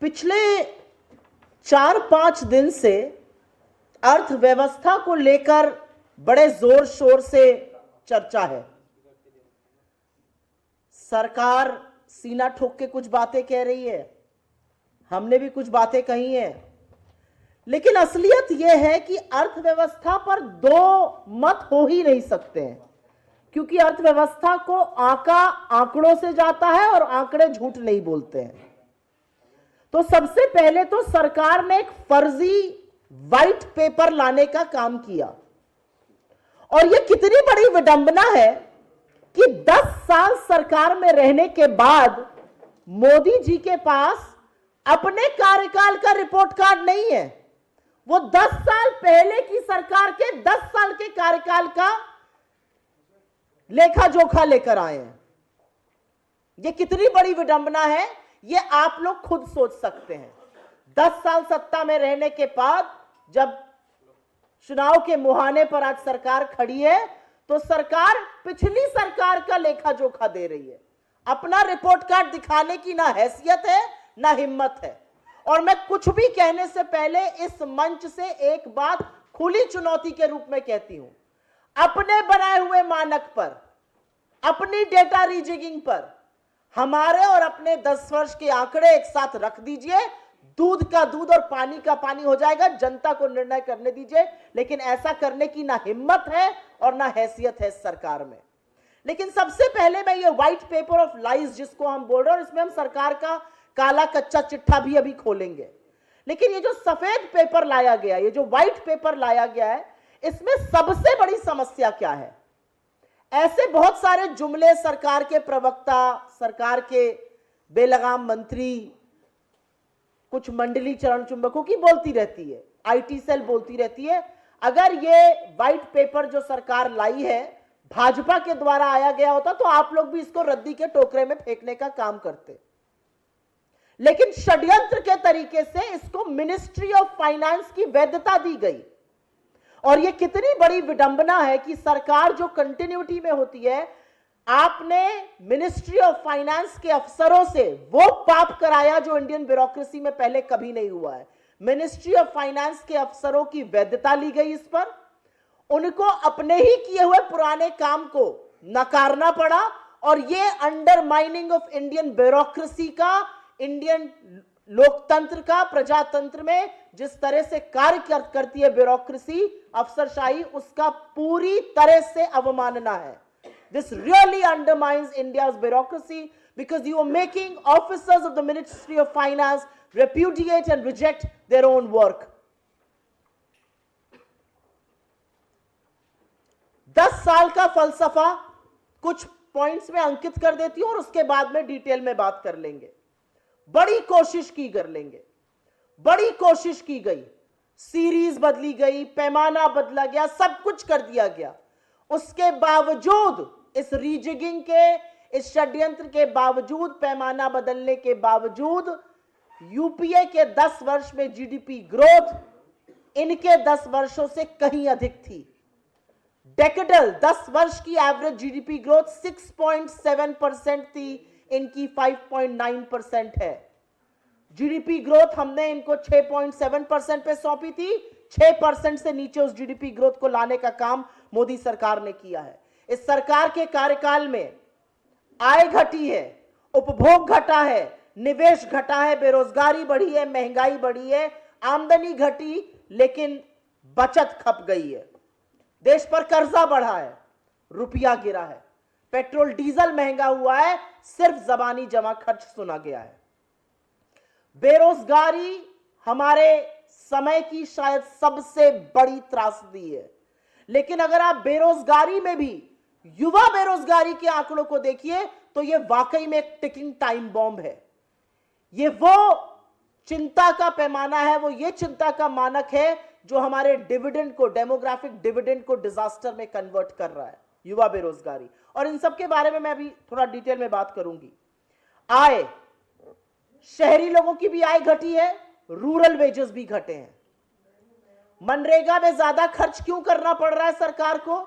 पिछले 4-5 दिन से अर्थव्यवस्था को लेकर बड़े जोर शोर से चर्चा है। सरकार सीना ठोक के कुछ बातें कह रही है, हमने भी कुछ बातें कही हैं, लेकिन असलियत यह है कि अर्थव्यवस्था पर दो मत हो ही नहीं सकते हैं, क्योंकि अर्थव्यवस्था को आंका आंकड़ों से जाता है और आंकड़े झूठ नहीं बोलते हैं। तो सबसे पहले तो सरकार ने एक फर्जी व्हाइट पेपर लाने का काम किया, और यह कितनी बड़ी विडंबना है कि 10 साल सरकार में रहने के बाद मोदी जी के पास अपने कार्यकाल का रिपोर्ट कार्ड नहीं है। वो 10 साल पहले की सरकार के 10 साल के कार्यकाल का लेखा जोखा लेकर आए हैं। ये कितनी बड़ी विडंबना है, ये आप लोग खुद सोच सकते हैं। 10 साल सत्ता में रहने के बाद जब चुनाव के मुहाने पर आज सरकार खड़ी है, तो सरकार पिछली सरकार का लेखा जोखा दे रही है। अपना रिपोर्ट कार्ड दिखाने की ना हैसियत है ना हिम्मत है। और मैं कुछ भी कहने से पहले इस मंच से एक बात खुली चुनौती के रूप में कहती हूं, अपने बनाए हुए मानक पर, अपनी डेटा रीजिगिंग पर हमारे और अपने 10 वर्ष के आंकड़े एक साथ रख दीजिए, दूध का दूध और पानी का पानी हो जाएगा। जनता को निर्णय करने दीजिए, लेकिन ऐसा करने की ना हिम्मत है और ना हैसियत है सरकार में। लेकिन सबसे पहले मैं ये व्हाइट पेपर ऑफ लाइज जिसको हम बोल रहे हैं, और इसमें हम सरकार का काला कच्चा चिट्ठा भी अभी खोलेंगे, लेकिन ये जो सफेद पेपर लाया गया, ये जो व्हाइट पेपर लाया गया है, इसमें सबसे बड़ी समस्या क्या है? ऐसे बहुत सारे जुमले सरकार के प्रवक्ता, सरकार के बेलगाम मंत्री, कुछ मंडली चरण चुंबकों की बोलती रहती है, आईटी सेल बोलती रहती है। अगर ये व्हाइट पेपर जो सरकार लाई है भाजपा के द्वारा आया गया होता तो आप लोग भी इसको रद्दी के टोकरे में फेंकने का काम करते, लेकिन षड्यंत्र के तरीके से इसको मिनिस्ट्री ऑफ फाइनेंस की वैधता दी गई। और यह कितनी बड़ी विडंबना है कि सरकार जो कंटिन्यूटी में होती है, आपने मिनिस्ट्री ऑफ फाइनेंस के अफसरों से वो पाप कराया जो इंडियन ब्यूरोक्रेसी में पहले कभी नहीं हुआ है। मिनिस्ट्री ऑफ फाइनेंस के अफसरों की वैधता ली गई इस पर, उनको अपने ही किए हुए पुराने काम को नकारना पड़ा, और ये अंडरमाइनिंग ऑफ इंडियन ब्यूरोक्रेसी का, इंडियन लोकतंत्र का, प्रजातंत्र में जिस तरह से कार्य करती है ब्यूरोक्रेसी, अफसरशाही, उसका पूरी तरह से अवमानना है। This really undermines India's bureaucracy because you are making officers of the Ministry of Finance repudiate and reject their own work. 10 साल का फलसफा कुछ पॉइंट्स में अंकित कर देती हूं और उसके बाद में डिटेल में बात कर लेंगे। बड़ी कोशिश की कर लेंगे, बड़ी कोशिश की गई, सीरीज बदली गई, पैमाना बदला गया, सब कुछ कर दिया गया। उसके बावजूद, इस रीजिगिंग के, इस षड्यंत्र के बावजूद, पैमाना बदलने के बावजूद, यूपीए के 10 वर्ष में जीडीपी ग्रोथ इनके 10 वर्षों से कहीं अधिक थी। डेकेडल 10 वर्ष की एवरेज जीडीपी ग्रोथ 6.7% थी, इनकी 5.9% है। जीडीपी ग्रोथ हमने इनको 6.7% पे सौंपी थी, 6% से नीचे उस जीडीपी ग्रोथ को लाने का काम मोदी सरकार ने किया है। इस सरकार के कार्यकाल में आय घटी है, उपभोग घटा है, निवेश घटा है, बेरोजगारी बढ़ी है, महंगाई बढ़ी है, आमदनी घटी, लेकिन बचत खप गई है। देश पर कर्जा बढ़ा है, रुपया गिरा है, पेट्रोल डीजल महंगा हुआ है, सिर्फ जबानी जमा खर्च सुना गया है। बेरोजगारी हमारे समय की शायद सबसे बड़ी त्रासदी है, लेकिन अगर आप बेरोजगारी में भी युवा बेरोजगारी के आंकड़ों को देखिए तो यह वाकई में एक टिकिंग टाइम बॉम्ब है। यह वो चिंता का पैमाना है, वो ये चिंता का मानक है जो हमारे डिविडेंड को, डेमोग्राफिक डिविडेंड को डिजास्टर में कन्वर्ट कर रहा है, युवा बेरोजगारी। और इन सब के बारे में मैं अभी थोड़ा डिटेल में बात करूंगी। आय, शहरी लोगों की भी आय घटी है, रूरल वेजेस भी घटे हैं। मनरेगा में ज्यादा खर्च क्यों करना पड़ रहा है सरकार को?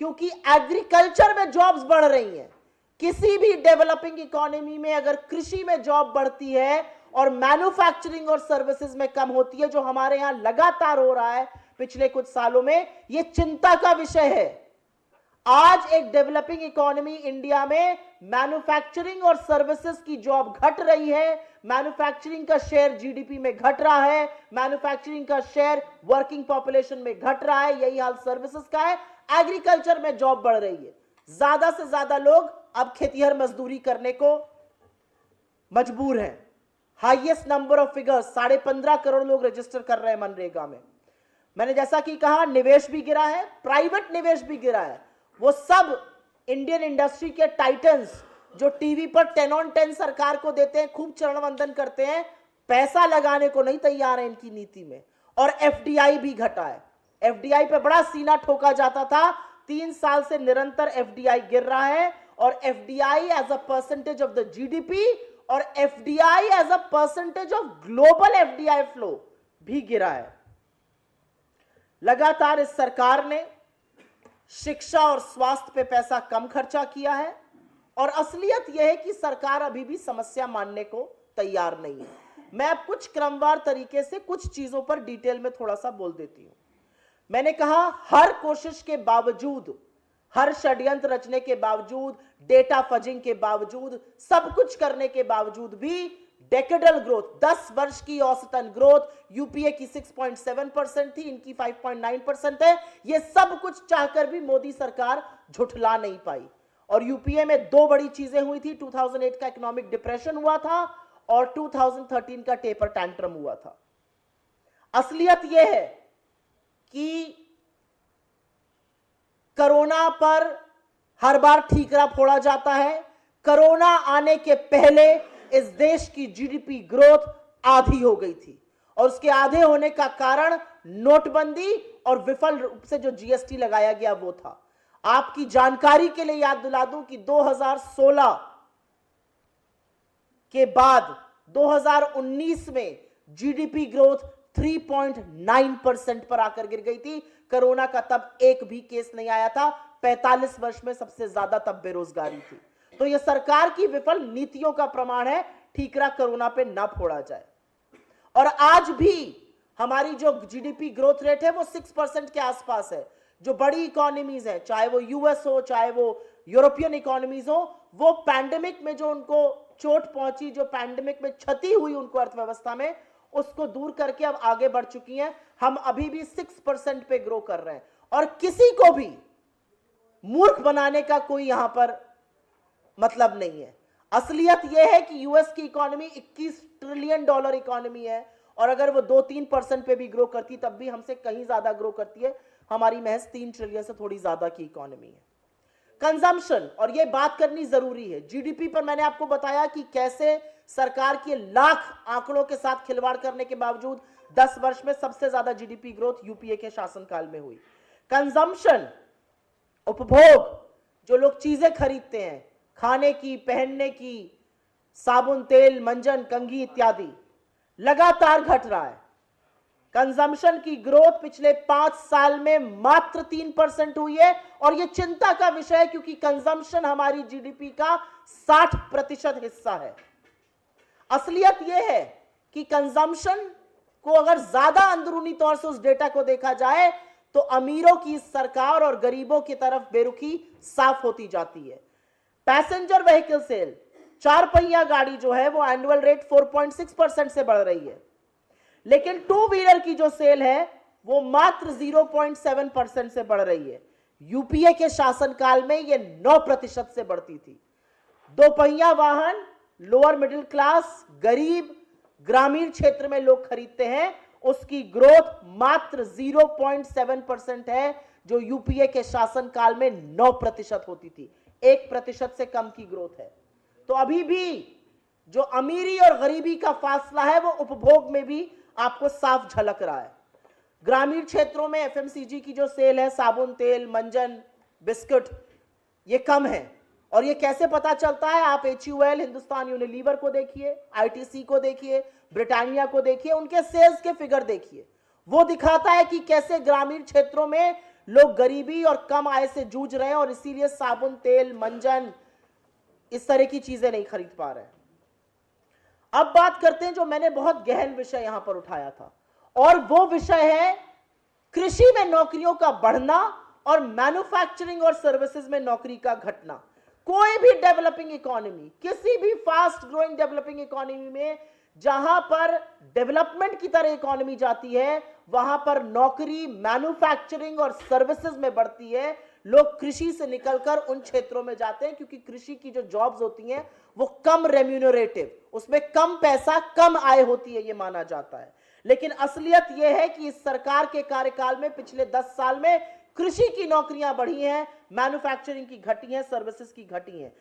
क्योंकि एग्रीकल्चर में जॉब्स बढ़ रही हैं। किसी भी डेवलपिंग इकोनॉमी में अगर कृषि में जॉब बढ़ती है और मैन्युफैक्चरिंग और सर्विसेज में कम होती है, जो हमारे यहां लगातार हो रहा है पिछले कुछ सालों में। यह चिंता का विषय है। आज एक डेवलपिंग इकोनॉमी इंडिया में मैन्युफैक्चरिंग और सर्विसेज की जॉब घट रही है, मैन्युफैक्चरिंग का शेयर जीडीपी में घट रहा है, मैन्युफैक्चरिंग का शेयर वर्किंग पॉपुलेशन में घट रहा है। यही हाल सर्विसेज का है। एग्रीकल्चर में जॉब बढ़ रही है, ज्यादा से ज्यादा लोग अब खेतिहर मजदूरी करने को मजबूर हैं। Highest number of figures 15.5 crore लोग रजिस्टर कर रहे हैं मनरेगा में। मैंने जैसा कि कहा, निवेश भी गिरा है, प्राइवेट निवेश भी गिरा है। वो सब इंडियन इंडस्ट्री के टाइटन्स जो टीवी पर 10 on 10 सरकार को देते हैं, खूब चरण वंदन करते हैं, पैसा लगाने को नहीं तैयार है इनकी नीति में। और एफडीआई भी घटा है। एफडीआई पे बड़ा सीना ठोका जाता था, 3 साल से निरंतर एफडीआई गिर रहा है। और FDI as a percentage of the GDP और FDI as a percentage of global FDI flow भी गिरा है। लगातार इस सरकार ने शिक्षा और स्वास्थ्य पे पैसा कम खर्चा किया है। और असलियत यह है कि सरकार अभी भी समस्या मानने को तैयार नहीं है। मैं अब कुछ क्रमवार तरीके से कुछ चीजों पर डिटेल में थोड़ा सा बोल देती हूं। मैंने कहा, हर कोशिश के बावजूद, हर षड्यंत्र रचने के बावजूद, डेटा फजिंग के बावजूद, सब कुछ करने के बावजूद भी डेकेडल ग्रोथ, 10 वर्ष की औसतन ग्रोथ यूपीए की 6.7% थी, इनकी 5.9% है। ये सब कुछ चाहकर भी मोदी सरकार झुठला नहीं पाई। और यूपीए में 2 बड़ी चीजें हुई थी। 2008 का इकोनॉमिक डिप्रेशन हुआ था और 2013 का टेपर टैंट्रम हुआ था। असलियत यह है कि कोरोना पर हर बार ठीकरा फोड़ा जाता है। कोरोना आने के पहले इस देश की जीडीपी ग्रोथ आधी हो गई थी और उसके आधे होने का कारण नोटबंदी और विफल रूप से जो जीएसटी लगाया गया वो था। आपकी जानकारी के लिए याद दिला दूं कि 2016 के बाद 2019 में जीडीपी ग्रोथ 3.9% पर आकर गिर गई थी। कोरोना का तब एक भी केस नहीं आया था। 45 वर्ष में सबसे ज्यादा तब बेरोजगारी थी। तो यह सरकार की विफल नीतियों का प्रमाण है। ठीकरा कोरोना पे ना फोड़ा जाए। और आज भी हमारी जो जीडीपी ग्रोथ रेट है वो 6% के आसपास है। जो बड़ी इकोनॉमीज है, चाहे वो यूएस हो, चाहे वो यूरोपियन इकोनॉमीज हो, वो पैंडेमिक में जो उनको चोट पहुंची, जो पैंडेमिक में क्षति हुई उनको अर्थव्यवस्था में, उसको दूर करके अब आगे बढ़ चुकी हैं। हम अभी भी 6% पे ग्रो कर रहे हैं और किसी को भी मूर्ख बनाने का कोई यहां पर मतलब नहीं है। असलियत यह है कि यूएस की इकोनॉमी $21 ट्रिलियन इकोनॉमी है और अगर वो 2-3% पे भी ग्रो करती तब भी हमसे कहीं ज्यादा ग्रो करती है। हमारी महज 3 ट्रिलियन से थोड़ी ज्यादा की इकोनॉमी है। कंजम्पशन, और ये बात करनी जरूरी है, जीडीपी पर मैंने आपको बताया कि कैसे सरकार के लाख आंकड़ों के साथ खिलवाड़ करने के बावजूद 10 वर्ष में सबसे ज्यादा जीडीपी ग्रोथ यूपीए के शासनकाल में हुई। कंजम्पशन, उपभोग, जो लोग चीजें खरीदते हैं, खाने की, पहनने की, साबुन, तेल, मंजन, कंघी इत्यादि, लगातार घट रहा है। कंजम्पशन की ग्रोथ पिछले 5 साल में मात्र 3% हुई है और यह चिंता का विषय है क्योंकि कंजम्पशन हमारी जीडीपी का 60% हिस्सा है। असलियत यह है कि कंजम्पशन को अगर ज्यादा अंदरूनी तौर से उस डेटा को देखा जाए तो अमीरों की सरकार और गरीबों की तरफ बेरुखी साफ होती जाती है। पैसेंजर व्हीकल सेल, 4 पहिया गाड़ी जो है वो एनुअल रेट 4.6% से बढ़ रही है, लेकिन 2 व्हीलर की जो सेल है वो मात्र 0.7% से बढ़ रही है। यूपीए के शासनकाल में ये 9% से बढ़ती थी। 2 पहिया वाहन लोअर मिडिल क्लास, गरीब, ग्रामीण क्षेत्र में लोग खरीदते हैं, उसकी ग्रोथ मात्र 0.7% है, जो यूपीए के शासनकाल में 9% होती थी। 1% से कम की ग्रोथ है। तो अभी भी जो अमीरी और गरीबी का फासला है वो उपभोग में भी आपको साफ झलक रहा है। ग्रामीण क्षेत्रों में एफएमसीजी की जो सेल है, साबुन, तेल, मंजन, बिस्कुट, ये कम है। और ये कैसे पता चलता है? आप HUL, हिंदुस्तान यूनिलीवर को देखिए, ITC को देखिए, ब्रिटानिया को देखिए, उनके सेल्स के फिगर देखिए। वो दिखाता है कि कैसे ग्रामीण क्षेत्रों में लोग गरीबी और कम आय से जूझ रहे हैं और इसीलिए साबुन, तेल, मंजन, इस तरह की चीजें नहीं खरीद पा रहे हैं। अब बात करते हैं जो मैंने बहुत गहन विषय यहां पर उठाया था, और वो विषय है कृषि में नौकरियों का बढ़ना और मैन्युफैक्चरिंग और सर्विसेज में नौकरी का घटना। कोई भी डेवलपिंग इकोनॉमी, किसी भी फास्ट ग्रोइंग डेवलपिंग इकोनॉमी में जहां पर डेवलपमेंट की तरह इकोनॉमी जाती है, वहां पर नौकरी मैन्युफैक्चरिंग और सर्विसेज में बढ़ती है। लोग कृषि से निकलकर उन क्षेत्रों में जाते हैं क्योंकि कृषि की जो जॉब्स होती हैं वो कम रेम्यूनरेटिव, उसमें कम पैसा कम आय होती है, ये माना जाता है। लेकिन असलियत यह है कि इस सरकार के कार्यकाल में पिछले 10 साल में कृषि की नौकरियां बढ़ी हैं, मैन्युफैक्चरिंग की घटी हैं, सर्विसेज की घटी हैं।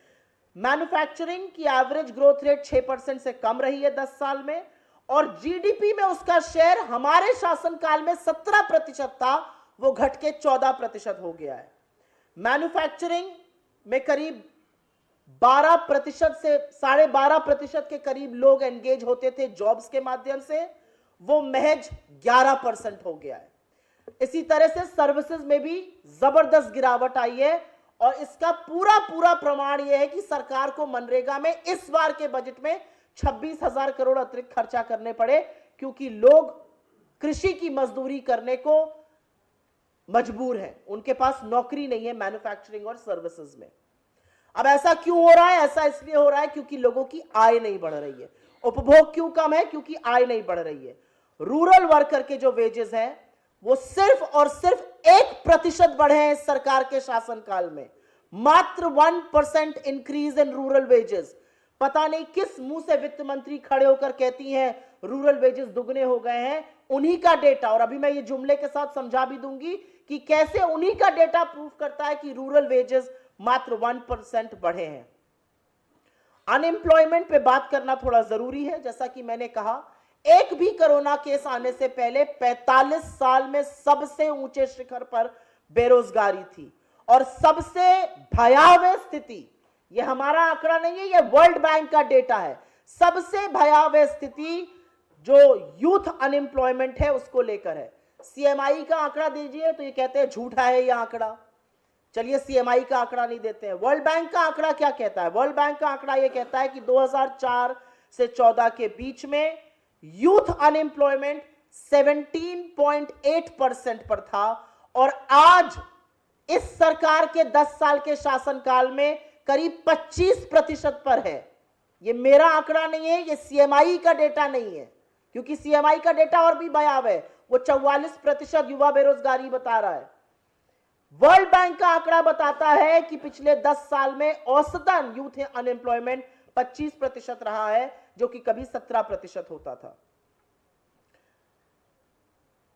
मैन्युफैक्चरिंग की एवरेज ग्रोथ रेट 6% से कम रही है 10 साल में, और जीडीपी में उसका शेयर हमारे शासनकाल में 17% था, वो घट के 14% हो गया है। मैन्युफैक्चरिंग में करीब 12% से 12.5% के करीब लोग एंगेज होते थे जॉब्स के माध्यम से, वो महज 11% हो गया है। इसी तरह से सर्विसेज में भी जबरदस्त गिरावट आई है, और इसका पूरा प्रमाण यह है कि सरकार को मनरेगा में इस बार के बजट में 26,000 करोड़ अतिरिक्त खर्चा करने पड़े, क्योंकि लोग कृषि की मजदूरी करने को मजबूर हैं, उनके पास नौकरी नहीं है मैन्युफैक्चरिंग और सर्विसेज में। अब ऐसा क्यों हो रहा है? ऐसा इसलिए हो रहा है क्योंकि लोगों की आय नहीं बढ़ रही है। उपभोग क्यों कम है? क्योंकि आय नहीं बढ़ रही है। रूरल वर्कर के जो वेजेस हैं वो सिर्फ और सिर्फ 1% बढ़े हैं इस सरकार के शासनकाल में, मात्र 1% इंक्रीज इन रूरल वेजेस। पता नहीं किस मुंह से वित्त मंत्री खड़े होकर कहती हैं रूरल वेजेस दुगने हो गए हैं, उन्हीं का डेटा, और अभी मैं ये जुमले के साथ समझा भी दूंगी कि कैसे उन्हीं का डेटा प्रूव करता है कि रूरल वेजेस मात्र 1% बढ़े हैं। अनएम्प्लॉयमेंट पे बात करना थोड़ा जरूरी है। जैसा कि मैंने कहा, एक भी कोरोना केस आने से पहले 45 साल में सबसे ऊंचे शिखर पर बेरोजगारी थी, और सबसे भयावह स्थिति, ये हमारा आंकड़ा नहीं है, ये वर्ल्ड बैंक का डेटा है, सबसे भयावह स्थिति जो यूथ अनएम्प्लॉयमेंट है उसको लेकर है। सीएमआई का आंकड़ा दीजिए तो ये कहते हैं झूठा है ये आंकड़ा। चलिए सीएमआई का आंकड़ा नहीं देते हैं। वर्ल्ड बैंक का आंकड़ा क्या कहता है? वर्ल्ड बैंक का आंकड़ा ये कहता है कि 2004 से 14 के बीच में यूथ अनएम्प्लॉयमेंट 17.8% पर था, और आज इस सरकार के 10 साल के शासनकाल में करीब 25% पर है। ये मेरा आंकड़ा नहीं है, ये सीएमआई का डेटा नहीं है, क्योंकि सीएमआई का डेटा और भी भयावह है, वो 44% युवा बेरोजगारी बता रहा है। वर्ल्ड बैंक का आंकड़ा बताता है कि पिछले 10 साल में औसतन यूथ अनएम्प्लॉयमेंट 25% रहा है, जो कि कभी 17% होता था।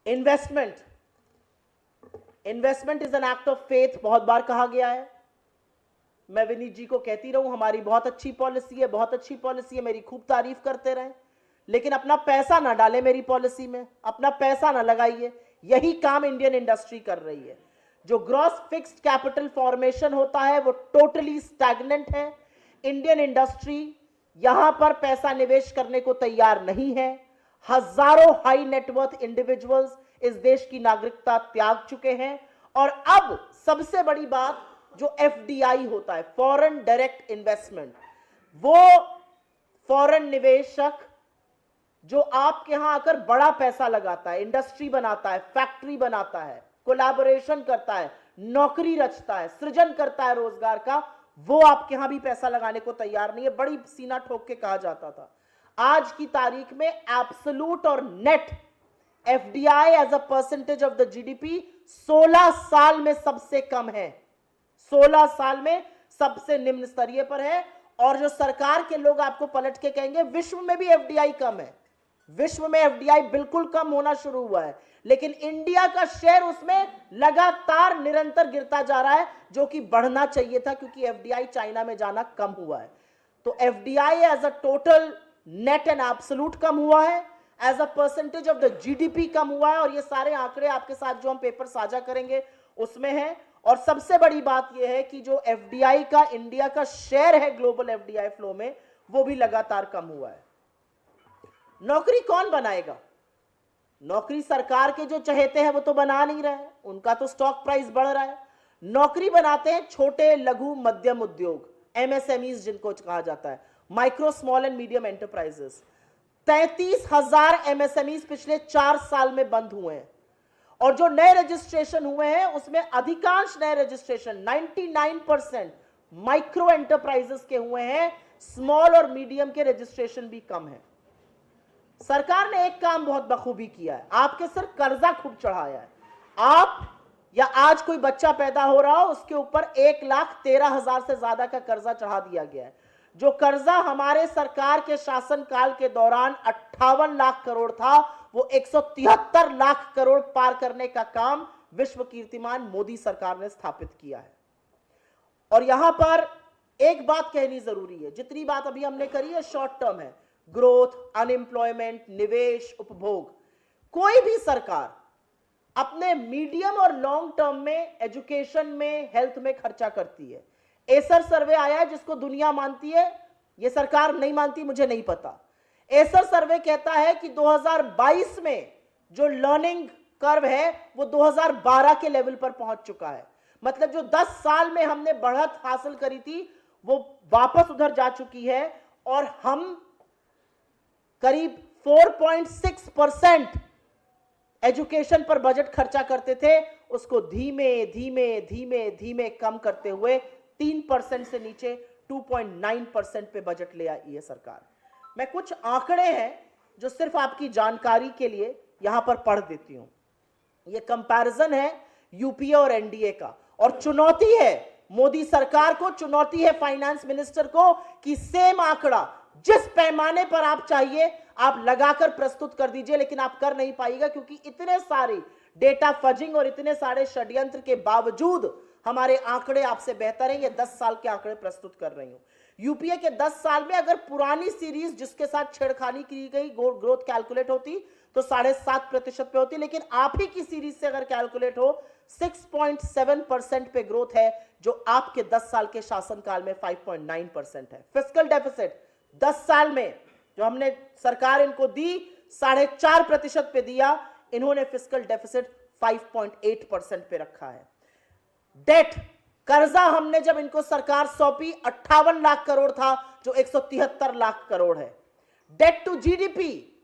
Investment is an act of faith, बहुत बार कहा गया है। मैं विनीत जी को कहती रहूं हमारी बहुत अच्छी पॉलिसी है, बहुत अच्छी पॉलिसी है, मेरी खूब तारीफ करते रहें, लेकिन अपना पैसा ना डालें मेरी पॉलिसी में, अपना पैसा ना लगाइए। यही काम इंडियन इंडस्ट्री कर रही है। जो ग्रॉस फिक्स्ड कैपिटल फॉर्मेशन होता है वो टोटली स्टैग्नेंट है। इंडियन इंडस्ट्री यहां पर पैसा निवेश करने को तैयार नहीं है। हजारों हाई नेटवर्थ इंडिविजुअल्स इस देश की नागरिकता त्याग चुके हैं, और अब सबसे बड़ी बात जो एफडीआई होता है, फॉरेन डायरेक्ट इन्वेस्टमेंट, वो फॉरेन निवेशक जो आपके यहां आकर बड़ा पैसा लगाता है, इंडस्ट्री बनाता है, फैक्ट्री बनाता है, कोलैबोरेशन करता है, नौकरी रचता है, सृजन करता है रोजगार का, वो आपके यहां भी पैसा लगाने को तैयार नहीं है। बड़ी सीना ठोक के कहा जाता था। आज की तारीख में एब्सोल्यूट और net FDI as a percentage of the GDP 16 साल में सबसे कम है, 16 साल में सबसे निम्न स्तरीय पर है। और जो सरकार के लोग आपको पलट के कहेंगे विश्व में भी एफडीआई कम है, विश्व में एफडीआई बिल्कुल कम होना शुरू हुआ है, लेकिन इंडिया का शेयर उसमें लगातार निरंतर गिरता जा रहा है, जो कि बढ़ना चाहिए था, क्योंकि एफडीआई चाइना में जाना कम हुआ है। तो FDI as a total net and absolute कम हुआ है, as a percentage of the GDP कम हुआ है, और ये सारे आंकड़े आपके साथ जो हम पेपर साझा करेंगे उसमें है। और सबसे बड़ी बात यह है कि जो एफडीआई का इंडिया का शेयर है ग्लोबल एफडीआई फ्लो में, वो भी लगातार कम हुआ है। नौकरी कौन बनाएगा? नौकरी सरकार के जो चहेते हैं वो तो बना नहीं रहे हैं, उनका तो स्टॉक प्राइस बढ़ रहा है। नौकरी बनाते हैं छोटे लघु मध्यम उद्योग, एमएसएमईज जिनको कहा जाता है, micro small and medium enterprises. 33,000 MSME पिछले 4 साल में बंद हुए हैं, और जो नए रजिस्ट्रेशन हुए हैं उसमें अधिकांश नए रजिस्ट्रेशन 99% माइक्रो एंटरप्राइजेस के हुए हैं। स्मॉल और मीडियम के रजिस्ट्रेशन भी कम है। सरकार ने एक काम बहुत बखूबी किया है, आपके सिर कर्जा खूब चढ़ाया है। आप या आज कोई बच्चा पैदा हो रहा हो उसके ऊपर 1,13,000 से ज्यादा का कर्जा चढ़ा दिया गया है। जो कर्जा हमारे सरकार के शासनकाल के दौरान 58 लाख करोड़ था, वो 173 लाख करोड़ पार करने का काम विश्व कीर्तिमान मोदी सरकार ने स्थापित किया है। और यहां पर एक बात कहनी जरूरी है, जितनी बात अभी हमने करी है शॉर्ट टर्म है, ग्रोथ, अनएम्प्लॉयमेंट, निवेश, उपभोग। कोई भी सरकार अपने मीडियम और लॉन्ग टर्म में एजुकेशन में, हेल्थ में खर्चा करती है। एसर सर्वे आया है जिसको दुनिया मानती है, यह सरकार नहीं मानती, मुझे नहीं पता। एसर सर्वे कहता है कि 2022 में जो लर्निंग कर्व है वो 2012 के लेवल पर पहुंच चुका है। मतलब जो 10 साल में हमने बढ़त हासिल करी थी वो वापस उधर जा चुकी है, और हम करीब 4.6% एजुकेशन पर बजट खर्चा करते थे, उसको धीमे धीमे धीमे धीमे कम करते हुए 3% से नीचे 2.9% पे बजट ले आई है सरकार। मैं कुछ आंकड़े हैं जो सिर्फ आपकी जानकारी के लिए यहां पर पढ़ देती हूं। यह कंपैरिजन है यूपीए और एनडीए का, और चुनौती है मोदी सरकार को, चुनौती है फाइनेंस मिनिस्टर को कि सेम आंकड़ा जिस पैमाने पर आप चाहिए आप लगाकर प्रस्तुत कर दीजिए, लेकिन आप कर नहीं पाएगा क्योंकि इतने सारे डेटा फजिंग और इतने सारे षड्यंत्र के बावजूद हमारे आंकड़े आपसे बेहतर हैं। ये 10 साल के आंकड़े प्रस्तुत कर रही हूं। यूपीए के 10 साल में अगर पुरानी सीरीज जिसके साथ छेड़खानी की गई ग्रोथ कैलकुलेट होती तो 7.5% पे होती, लेकिन आप ही की सीरीज से अगर कैलकुलेट हो 6.7% पे ग्रोथ है, जो आपके 10 साल के शासनकाल में 5.9% है। फिस्कल डेफिसिट 10 साल में जो हमने सरकार इनको दी 4.5% पे दिया, इन्होंने फिस्कल डेफिसिट 5.8% पे रखा है। डेट, कर्जा हमने जब इनको सरकार सौंपी 58 लाख करोड़ था, जो 173 लाख करोड़ है। डेट टू जीडीपी,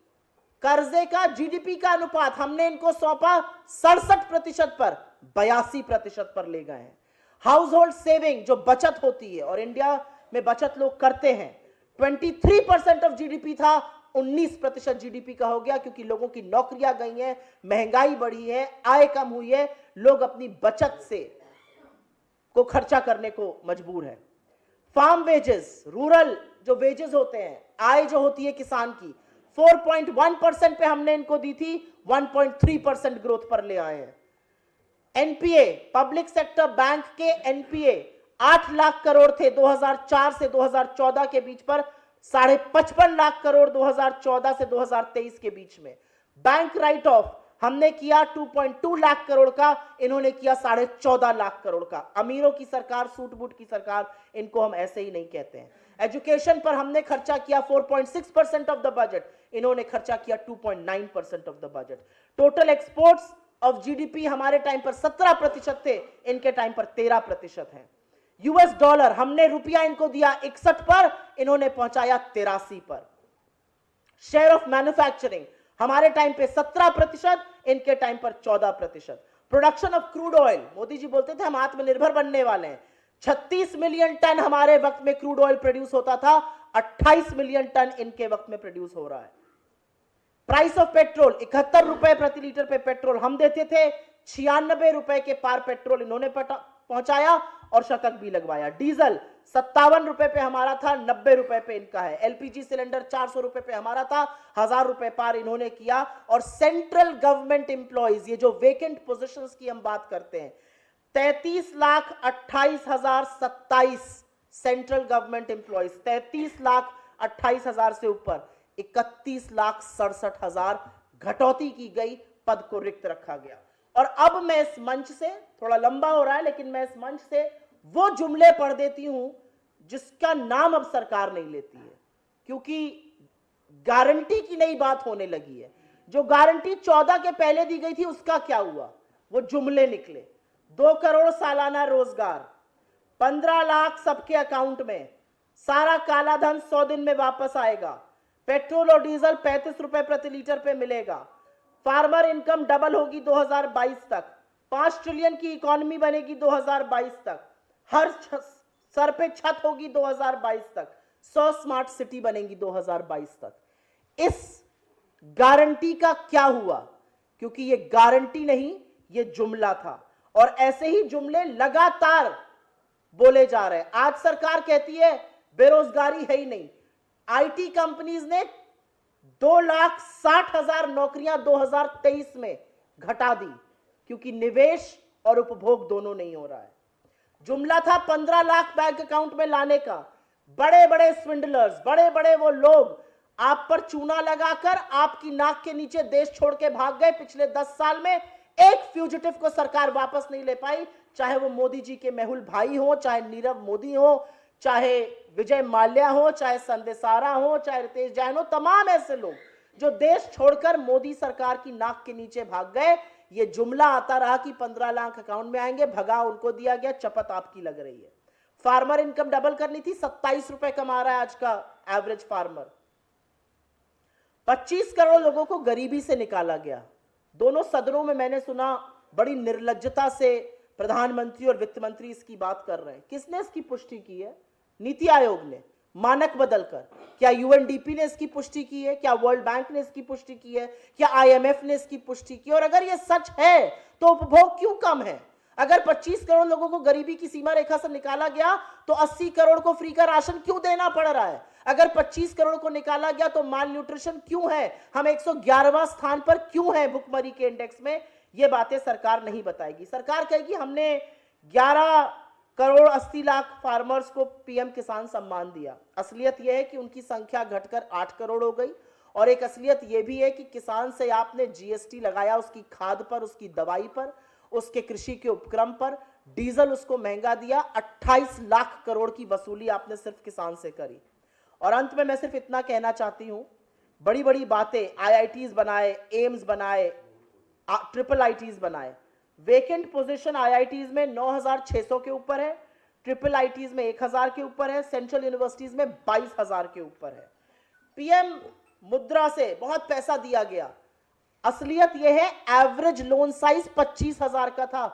कर्जे का जीडीपी का अनुपात हमने इनको सौंपा 67% पर 82% पर ले गए हैं। हाउस होल्ड सेविंग जो बचत होती है, और इंडिया में बचत लोग करते हैं, 23% ऑफ जीडीपी था, 19% जीडीपी का हो गया, क्योंकि लोगों की नौकरियां गई हैं, महंगाई बढ़ी है, आय कम हुई है, लोग अपनी बचत से को खर्चा करने को मजबूर है। फार्म वेजेस, रूरल जो वेजेस होते हैं, आय जो होती है किसान की, 4.1% पे हमने इनको दी थी, 1.3% ग्रोथ पर ले आए हैं। एनपीए, पब्लिक सेक्टर बैंक के एनपीए 8 लाख करोड़ थे 2004 से 2014 के बीच पर, 55.5 लाख करोड़ 2014 से 2023 के बीच में। बैंक राइट ऑफ हमने किया 2.2 लाख करोड़ का, इन्होंने किया 14.5 लाख करोड़ का। अमीरों की सरकार, सूट बूट की सरकार, इनको हम ऐसे ही नहीं कहते हैं। एजुकेशन पर हमने खर्चा किया 4.6% ऑफ द बजट, इन्होंने खर्चा किया 2.9% of the budget. Total exports of GDP हमारे टाइम पर 17% थे, इनके टाइम पर 13% है। यूएस डॉलर हमने रुपया इनको दिया 61 पर, इन्होंने पहुंचाया 83 पर। शेयर ऑफ मैन्युफैक्चरिंग हमारे टाइम पे 17%, इनके टाइम पर 14%। Production of crude oil, Modi ji बोलते थे हम आत्मनिर्भर बनने वाले हैं, 36 मिलियन टन हमारे वक्त में क्रूड ऑयल प्रोड्यूस होता था, 28 मिलियन टन इनके वक्त में प्रोड्यूस हो रहा है। प्राइस ऑफ पेट्रोल 71 रुपए प्रति लीटर पे पेट्रोल हम देते थे, 96 रुपए के पार पेट्रोल इन्होंने पहुंचाया और शतक भी लगवाया। डीजल 57 रुपए पे हमारा था, 90 रुपए पे इनका है। एलपीजी सिलेंडर 400 रुपए पे हमारा था, 1000 रुपए पार इन्होंने किया। और सेंट्रल गवर्नमेंट एम्प्लॉइज, ये जो वेकेंट पोजीशंस की हम बात करते हैं, 33,28,027 सेंट्रल गवर्नमेंट एम्प्लॉइज, 33,28,000 से ऊपर 31,67,000 घटौती की गई, पद को रिक्त रखा गया। और अब मैं इस मंच से, थोड़ा लंबा हो रहा है लेकिन मैं इस मंच से वो जुमले पढ़ देती हूं जिसका नाम अब सरकार नहीं लेती है, क्योंकि गारंटी की नई बात होने लगी है। जो गारंटी 14 के पहले दी गई थी उसका क्या हुआ, वो जुमले निकले। 2 करोड़ सालाना रोजगार, 15 लाख सबके अकाउंट में, सारा काला धन 100 दिन में वापस आएगा। पेट्रोल और डीजल 35 रुपए प्रति लीटर पे मिलेगा। फार्मर इनकम डबल होगी 2022 तक। 5 ट्रिलियन की इकोनॉमी बनेगी 2022 तक। हर सर पे छत होगी 2022 तक। 100 स्मार्ट सिटी बनेगी 2022 तक। इस गारंटी का क्या हुआ? क्योंकि ये गारंटी नहीं, ये जुमला था, और ऐसे ही जुमले लगातार बोले जा रहे हैं। आज सरकार कहती है बेरोजगारी है ही नहीं। आईटी कंपनीज ने 2,60,000 नौकरियां 2023 में घटा दी, क्योंकि निवेश और उपभोग दोनों नहीं हो रहा है। जुमला था 15 लाख बैंक अकाउंट में लाने का। बड़े बड़े स्विंडलर्स, बड़े बड़े वो लोग आप पर चूना लगाकर आपकी नाक के नीचे देश छोड़ के भाग गए। पिछले 10 साल में एक फ्यूजिटिव को सरकार वापस नहीं ले पाई, चाहे वो मोदी जी के मेहुल भाई हो, चाहे नीरव मोदी हो, चाहे विजय माल्या हो, चाहे संदेशारा हो, चाहे रितेश जैन हो। तमाम ऐसे लोग जो देश छोड़कर मोदी सरकार की नाक के नीचे भाग गए। ये जुमला आता रहा कि 15 लाख अकाउंट में आएंगे, भगा उनको दिया गया, चपत आपकी लग रही है। फार्मर इनकम डबल करनी थी, 27 रुपए कमा रहा है आज का एवरेज फार्मर। 25 करोड़ लोगों को गरीबी से निकाला गया। दोनों सदनों में मैंने सुना बड़ी निर्लज्जता से प्रधानमंत्री और वित्त मंत्री इसकी बात कर रहे हैं। किसने इसकी पुष्टि की है? नीति आयोग ने, मानक बदलकर। क्या यूएनडीपी ने इसकी पुष्टि की है? क्या वर्ल्ड बैंक ने इसकी पुष्टि की है? क्या आईएमएफ ने इसकी पुष्टि की? और अगर यह सच है तो उपभोग क्यों कम है? अगर 25 करोड़ लोगों को गरीबी की सीमा रेखा से निकाला गया तो 80 करोड़ को फ्री का राशन क्यों देना पड़ रहा है? अगर 25 करोड़ को निकाला गया तो माल न्यूट्रिशन क्यों है? हम 111वां स्थान पर क्यों है भुखमरी के इंडेक्स में? ये बातें सरकार नहीं बताएगी। सरकार कहेगी हमने 11 करोड़ 80 लाख फार्मर्स को पीएम किसान सम्मान दिया। असलियत यह है कि उनकी संख्या घटकर 8 करोड़ हो गई। और एक असलियत यह भी है कि किसान से आपने जीएसटी लगाया, उसकी खाद पर, उसकी दवाई पर, उसके कृषि के उपक्रम पर, डीजल उसको महंगा दिया। 28 लाख करोड़ की वसूली आपने सिर्फ किसान से करी। और अंत में मैं सिर्फ इतना कहना चाहती हूं, बड़ी बड़ी बातें, आईआईटीज बनाए, एम्स बनाए, ट्रिपल आईटीज बनाए। वेकेंट पोजीशन आईआईटीज में 9,600 के ऊपर है, ट्रिपल आईटीज में 1,000 के ऊपर है, सेंट्रल यूनिवर्सिटीज में 22,000 के ऊपर है। पीएम मुद्रा से बहुत पैसा दिया गया। असलियत यह है एवरेज लोन साइज 25,000 का था।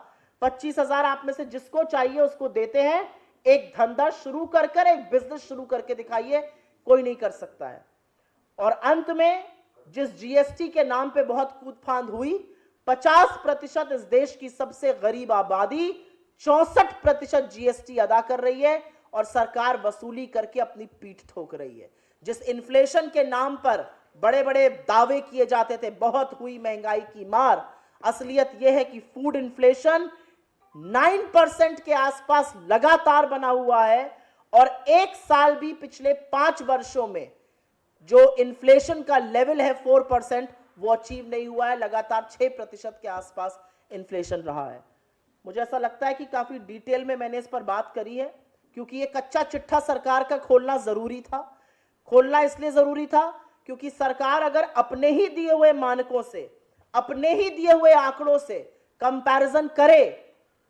25,000 आप में से जिसको चाहिए उसको देते हैं। एक धंधा शुरू कर एक बिजनेस शुरू करके दिखाइए, कोई नहीं कर सकता है। और अंत में जिस जीएसटी के नाम पे बहुत कूदफांद हुई, 50% इस देश की सबसे गरीब आबादी 64% जीएसटी अदा कर रही है और सरकार वसूली करके अपनी पीठ ठोक रही है। जिस इन्फ्लेशन के नाम पर बड़े बड़े दावे किए जाते थे, बहुत हुई महंगाई की मार, असलियत यह है कि फूड इन्फ्लेशन 9% के आसपास लगातार बना हुआ है। और एक साल भी पिछले 5 वर्षों में जो इन्फ्लेशन का लेवल है 4%, वो अचीव नहीं हुआ है। लगातार 6% के आसपास इन्फ्लेशन रहा है। मुझे ऐसा लगता है कि काफी डिटेल में मैंने इस पर बात करी है, क्योंकि ये कच्चा चिट्ठा सरकार का खोलना जरूरी था। खोलना इसलिए जरूरी था क्योंकि सरकार अगर अपने ही दिए हुए मानकों से, अपने ही दिए हुए आंकड़ों से कंपैरिजन करे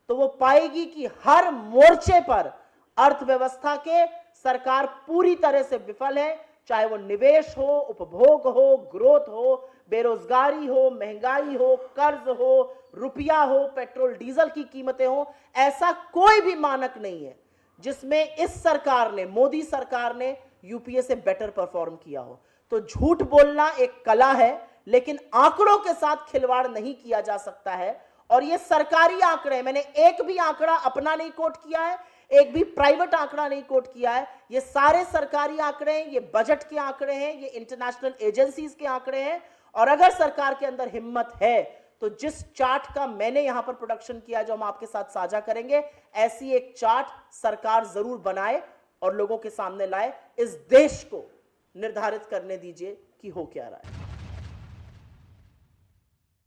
तो वो पाएगी कि हर मोर्चे पर अर्थव्यवस्था के सरकार पूरी तरह से विफल है। चाहे वो निवेश हो, उपभोग हो, ग्रोथ हो, बेरोजगारी हो, महंगाई हो, कर्ज हो, रुपया हो, पेट्रोल डीजल की कीमतें हो, ऐसा कोई भी मानक नहीं है जिसमें इस सरकार ने, मोदी सरकार ने यूपीए से बेटर परफॉर्म किया हो। तो झूठ बोलना एक कला है, लेकिन आंकड़ों के साथ खिलवाड़ नहीं किया जा सकता है। और ये सरकारी आंकड़े हैं, मैंने एक भी आंकड़ा अपना नहीं कोट किया है, एक भी प्राइवेट आंकड़ा नहीं कोट किया है। ये सारे सरकारी आंकड़े हैं, ये बजट के आंकड़े हैं, ये इंटरनेशनल एजेंसीज के आंकड़े हैं। और अगर सरकार के अंदर हिम्मत है तो जिस चार्ट का मैंने यहां पर प्रोडक्शन किया, जो हम आपके साथ साझा करेंगे, ऐसी एक चार्ट सरकार जरूर बनाए और लोगों के सामने लाए। इस देश को निर्धारित करने दीजिए कि हो क्या रहा है।